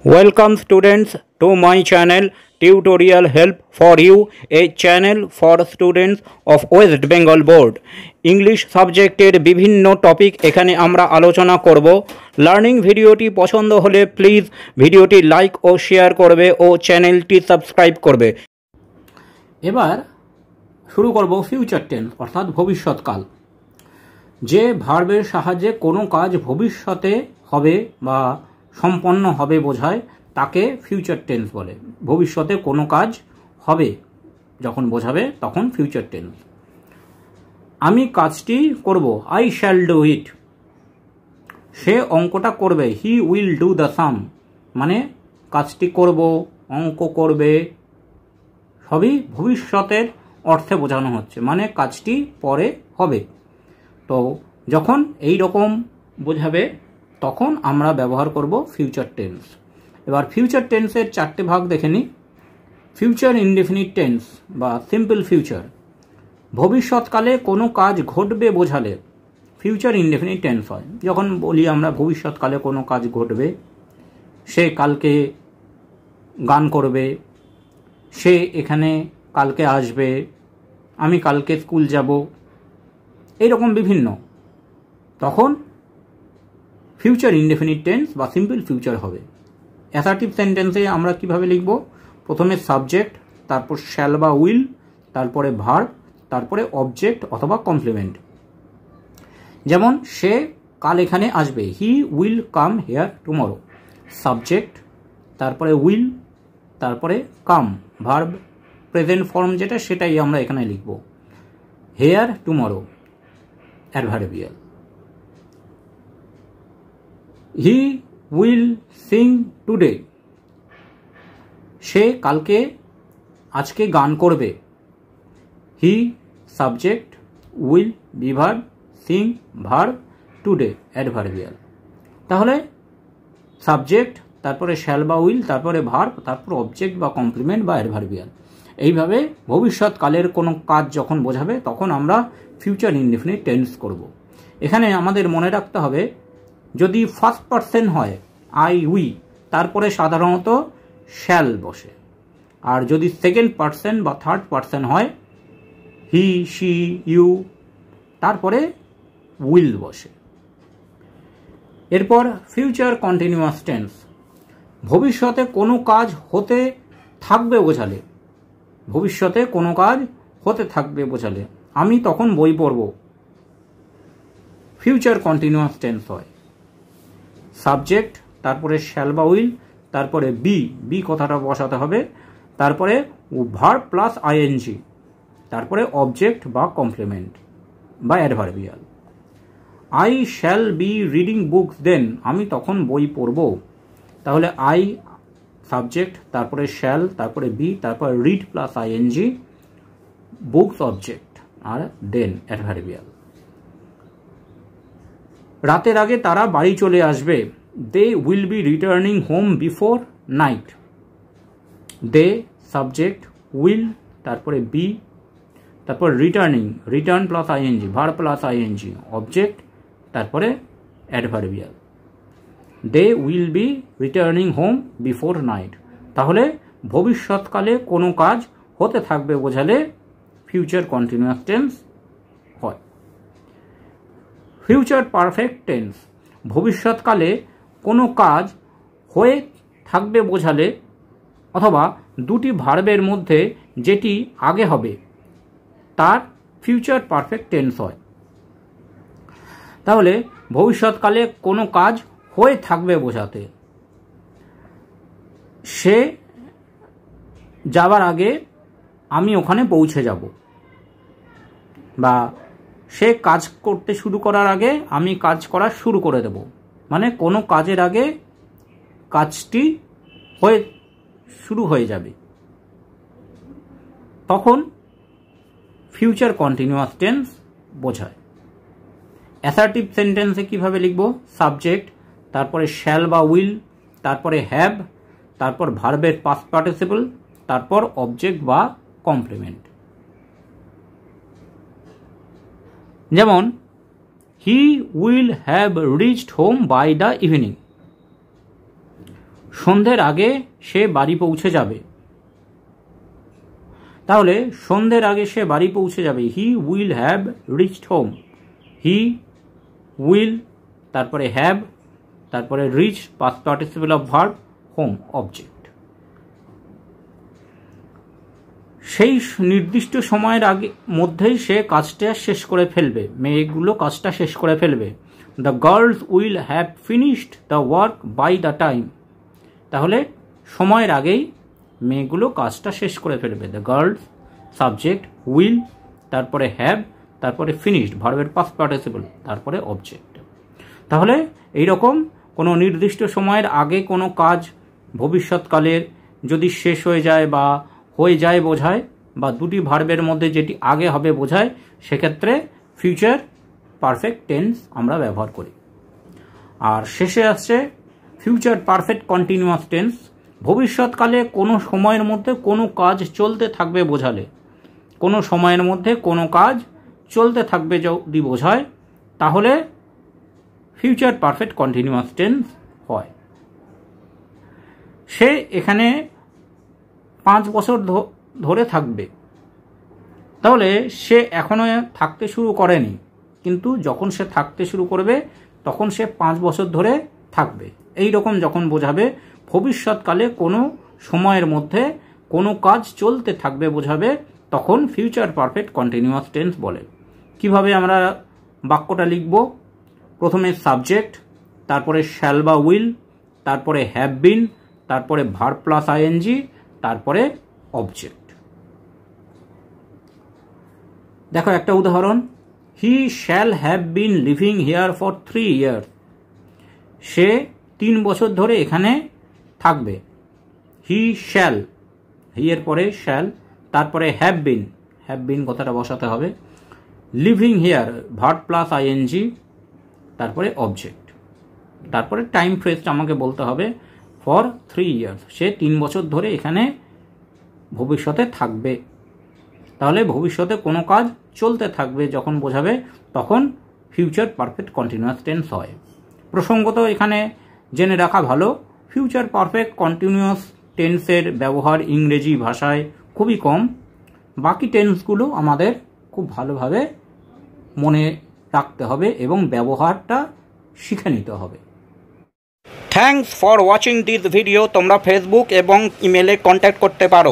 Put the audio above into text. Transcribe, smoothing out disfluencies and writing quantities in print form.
Welcome students to my channel Tutorial Help for You, a channel for students of West Bengal Board. English সাবজেক্টের বিভিন্ন topic এখানে আমরা আলোচনা করব। Learning ভিডিওটি পছন্দ হলে প্লিজ ভিডিওটি লাইক ও শেয়ার করবে ও চ্যানেলটি সাবস্ক্রাইব করবে। এবার শুরু করব ফিউচার টেন্স অর্থাৎ ভবিষ্যৎকাল। যে ভার্বের সাহায্যে কোনো কাজ ভবিষ্যতে হবে বা সম্পন্ন হবে বোঝায় তাকে ফিউচার টেন্স বলে। ভবিষ্যতে কোনো কাজ হবে যখন বোঝাবে তখন ফিউচার টেন্স। আমি কাজটি করব, আই শ্যাল ডু ইট। সে অঙ্কটা করবে, হি উইল ডু দ্য সাম। মানে কাজটি করব, অঙ্ক করবে, সবই ভবিষ্যতের অর্থে বোঝানো হচ্ছে, মানে কাজটি পরে হবে। তো যখন এই রকম বোঝাবে তখন আমরা ব্যবহার করব ফিউচার টেন্স। এবার ফিউচার টেন্সের চারটে ভাগ দেখে নিই। ফিউচার ইনডেফিনিট টেন্স বা সিম্পল ফিউচার, ভবিষ্যৎকালে কোনো কাজ ঘটবে বোঝালে ফিউচার ইনডেফিনিট টেন্স হয়। যখন বলি আমরা ভবিষ্যৎকালে কোনো কাজ ঘটবে, সে কালকে গান করবে, সে এখানে কালকে আসবে, আমি কালকে স্কুল যাব, এইরকম বিভিন্ন, তখন ফিউচার ইনডেফিনিট টেন্স বা সিম্পল ফিউচার হবে। অ্যাসার্টিভ সেন্টেন্সে আমরা কিভাবে লিখব? প্রথমে সাবজেক্ট, তারপর শ্যাল বা উইল, তারপরে ভার্ব, তারপরে অবজেক্ট অথবা কমপ্লিমেন্ট। যেমন সে কাল এখানে আসবে, he will come here tomorrow. Subject, তারপরে উইল, তারপরে কাম, ভার্ব প্রেজেন্ট ফর্ম যেটা সেটাই আমরা এখানে লিখব। Here tomorrow adverbial. He will sing today. সে কালকে আজকে গান করবে। He subject, will be verb, sing verb, today adverbial. তাহলে সাবজেক্ট, তারপরে শ্যাল বা উইল, তারপরে ভার্ব, তারপর অবজেক্ট বা কমপ্লিমেন্ট বা অ্যাডভার্বিয়াল। এইভাবে ভবিষ্যৎকালের কোনো কাজ যখন বোঝাবে তখন আমরা ফিউচার ইনডেফিনিট টেন্স করব। এখানে আমাদের মনে রাখতে হবে, যদি ফার্স্ট পারসন হয় আই উই, তারপরে সাধারণত শ্যাল বসে। আর যদি সেকেন্ড পারসন বা থার্ড পারসন হয় হি শি ইউ, তারপরে উইল বসে। এরপর ফিউচার কন্টিনিউয়াস টেন্স, ভবিষ্যতে কোনো কাজ হতে থাকবে বোঝালে, ভবিষ্যতে কোনো কাজ হতে থাকবে বোঝালে আমি তখন বই পড়ব, ফিউচার কন্টিনিউয়াস টেন্স হয়। সাবজেক্ট, তারপরে শ্যাল বা উইল, তারপরে বি কথাটা বসাতে হবে, তারপরে ভার্ব প্লাস আইএনজি, তারপরে অবজেক্ট বা কমপ্লিমেন্ট বা adverbial. I shall be reading books then, আমি তখন বই পড়ব। তাহলে আই সাবজেক্ট, তারপরে শ্যাল, তারপরে বি, তারপরে read plus ING, books object, আর দেন অ্যাডভার্বিয়াল। রাতের আগে তারা বাড়ি চলে আসবে, they will be returning home before night. They subject, will, তারপরে বি, তারপর returning, return plus ING, verb plus ING, object, তারপরে adverbial. They will be returning home before night. তাহলে ভবিষ্যৎকালে কোনো কাজ হতে থাকবে বোঝালে ফিউচার কন্টিনিউয়াস টেন্স হয়। ফিউচার পারফেক্ট টেন্স, ভবিষ্যৎকালে কোনো কাজ হয়ে থাকবে বোঝালে অথবা দুটি ভার্বের মধ্যে যেটি আগে হবে তার ফিউচার পারফেক্ট টেন্স হয়। তাহলে ভবিষ্যৎকালে কোনো কাজ হয়ে থাকবে বোঝাতে সে যাবার আগে আমি ওখানে পৌঁছে যাব, বা সে কাজ করতে শুরু করার আগে আমি কাজ করা শুরু করে দেব। মানে কোনো কাজের আগে কাজটি শুরু হয়ে যাবে, তখন ফিউচার কন্টিনিউয়াস টেন্স বোঝায়। অ্যাসার্টিভ সেন্টেন্সে কিভাবে লিখব? সাবজেক্ট, তারপরে শ্যাল বা উইল, তারপরে হ্যাভ, তারপর ভার্বের পাস্ট পার্টিসিপল, তারপর অবজেক্ট বা কমপ্লিমেন্ট। যেমন he will have reached home by the evening. সন্ধ্যের আগে সে বাড়ি পৌঁছে যাবে। তাহলে সন্ধ্যের আগে সে বাড়ি পৌঁছে যাবে, he will have reached home. He will, তারপরে হ্যাভ, তারপরে reach past participle of verb, home object. সেই নির্দিষ্ট সময়ের আগে মধ্যেই সে কাজটা শেষ করে ফেলবে, মেয়েগুলো কাজটা শেষ করে ফেলবে। The girls will have finished the work by the time. তাহলে সময়ের আগেই মেয়েগুলো কাজটা শেষ করে ফেলবে। দ্য গার্লস সাবজেক্ট, উইল, তারপরে হ্যাভ, তারপরে ফিনিশড ভার্বের পাস্ট পার্টিসিপল, তারপরে অবজেক্ট। তাহলে এইরকম কোনো নির্দিষ্ট সময়ের আগে কোনো কাজ ভবিষ্যৎকালের যদি শেষ হয়ে যায় বা হয়ে যায় বোঝায়, বা দুটি ভার্বের মধ্যে যেটি আগে হবে বোঝায়, সেক্ষেত্রে ফিউচার পারফেক্ট টেন্স আমরা ব্যবহার করি। আর শেষে আসছে ফিউচার পারফেক্ট কন্টিনিউয়াস টেন্স। ভবিষ্যৎকালে কোনো সময়ের মধ্যে কোনো কাজ চলতে থাকবে বোঝালে, কোনো সময়ের মধ্যে কোনো কাজ চলতে থাকবে যদি বোঝায়, তাহলে ফিউচার পারফেক্ট কন্টিনিউয়াস টেন্স হয়। সে এখানে 5 বছর ধরে থাকবে। তাহলে সে এখনো থাকতে শুরু করেনি, কিন্তু যখন সে থাকতে শুরু করবে তখন সে 5 বছর ধরে থাকবে। এই রকম যখন বোঝাবে ভবিষ্যৎকালে কোনো সময়ের মধ্যে কোনো কাজ চলতে থাকবে বোঝাবে, তখন ফিউচার পারফেক্ট কন্টিনিউয়াস টেন্স বলে। কিভাবে আমরা বাক্যটা লিখব? প্রথমে সাবজেক্ট, তারপরে শ্যাল বা উইল, তারপরে হ্যাভ বিন, তারপরে ভার্ব প্লাস আইএনজি, তারপরে অবজেক্ট। দেখো একটা উদাহরণ, he shall have been living here for 3 years। সে 3 বছর ধরে এখানে থাকবে। হি শ্যাল, হি এর পরে শ্যাল, তারপরে হ্যাভ বিন কথাটা বসাতে হবে, living here verb plus ING, তারপরে অবজেক্ট, তারপরে টাইম ফ্রেজটা আমাকে বলতে হবে ফর 3 years। সে 3 বছর ধরে এখানে ভবিষ্যতে থাকবে। তাহলে ভবিষ্যতে কোনো কাজ চলতে থাকবে যখন বোঝাবে, তখন ফিউচার পারফেক্ট কন্টিনিউয়াস টেন্স হয়। প্রসঙ্গত এখানে জেনে রাখা ভালো, ফিউচার পারফেক্ট কন্টিনিউয়াস টেন্সের ব্যবহার ইংরেজি ভাষায় খুবই কম। বাকি টেন্সগুলো আমাদের খুব ভালোভাবে মনে রাখতে হবে এবং ব্যবহারটা শিখে নিতে হবে। Thanks for watching this video. তোমরা ফেসবুক এবং ইমেলে কন্ট্যাক্ট করতে পারো।